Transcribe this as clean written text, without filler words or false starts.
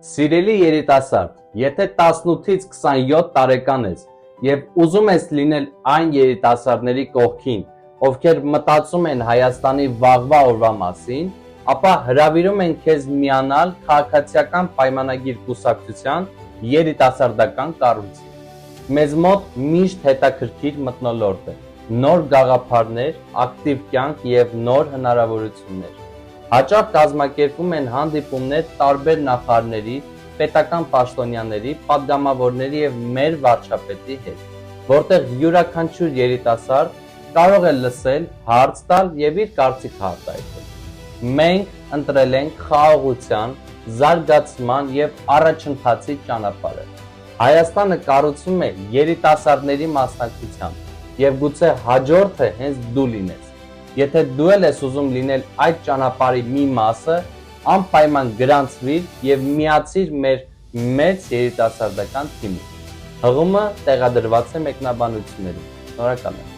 Սիրելի երիտասարդ, եթե 18-ից 27 տարեկան ես և ուզում ես լինել այն երիտասարդների կողքին, ովքեր մտածում են Հայաստանի վաղվա օրվա մասին, ապա հրավիրում ենք քեզ միանալ քաղաքացիական պայմանագիր կուսակցության երիտասարդական կառույցին։ Մեզ մոտ միշտ հետաքրքիր մթնոլորտ է, նոր գաղափարներ, ակտիվ կյանք և նոր հնարավորություններ։ Հաճախ կազմակերպվում են հանդիպումներ տարբեր նախարարների, պետական պաշտոնյաների, պատգամավորների և մեր վարչապետի հետ, որտեղ յուրաքանչյուր երիտասարդ կարող է լսել, հարց տալ և իր կարծիքը արտահայտել։ Մենք ընտրել ենք խաղաղության, զարգացման և առաջընթացի ճանապարհը։ Հայաստանը կառուցվում է երիտասարդների մասնակցությամբ և գուցե հաջորդը հենց դու լինես։ Եթե դու ես ուզում լինել այդ ճանապարհի մի մասը, անպայման գրանցվիր և միացիր մեր մեծ երիտասարդական թիմին։ Հղումը տեղադրված է մեկնաբանություններում։ Շնորհակալ եմ։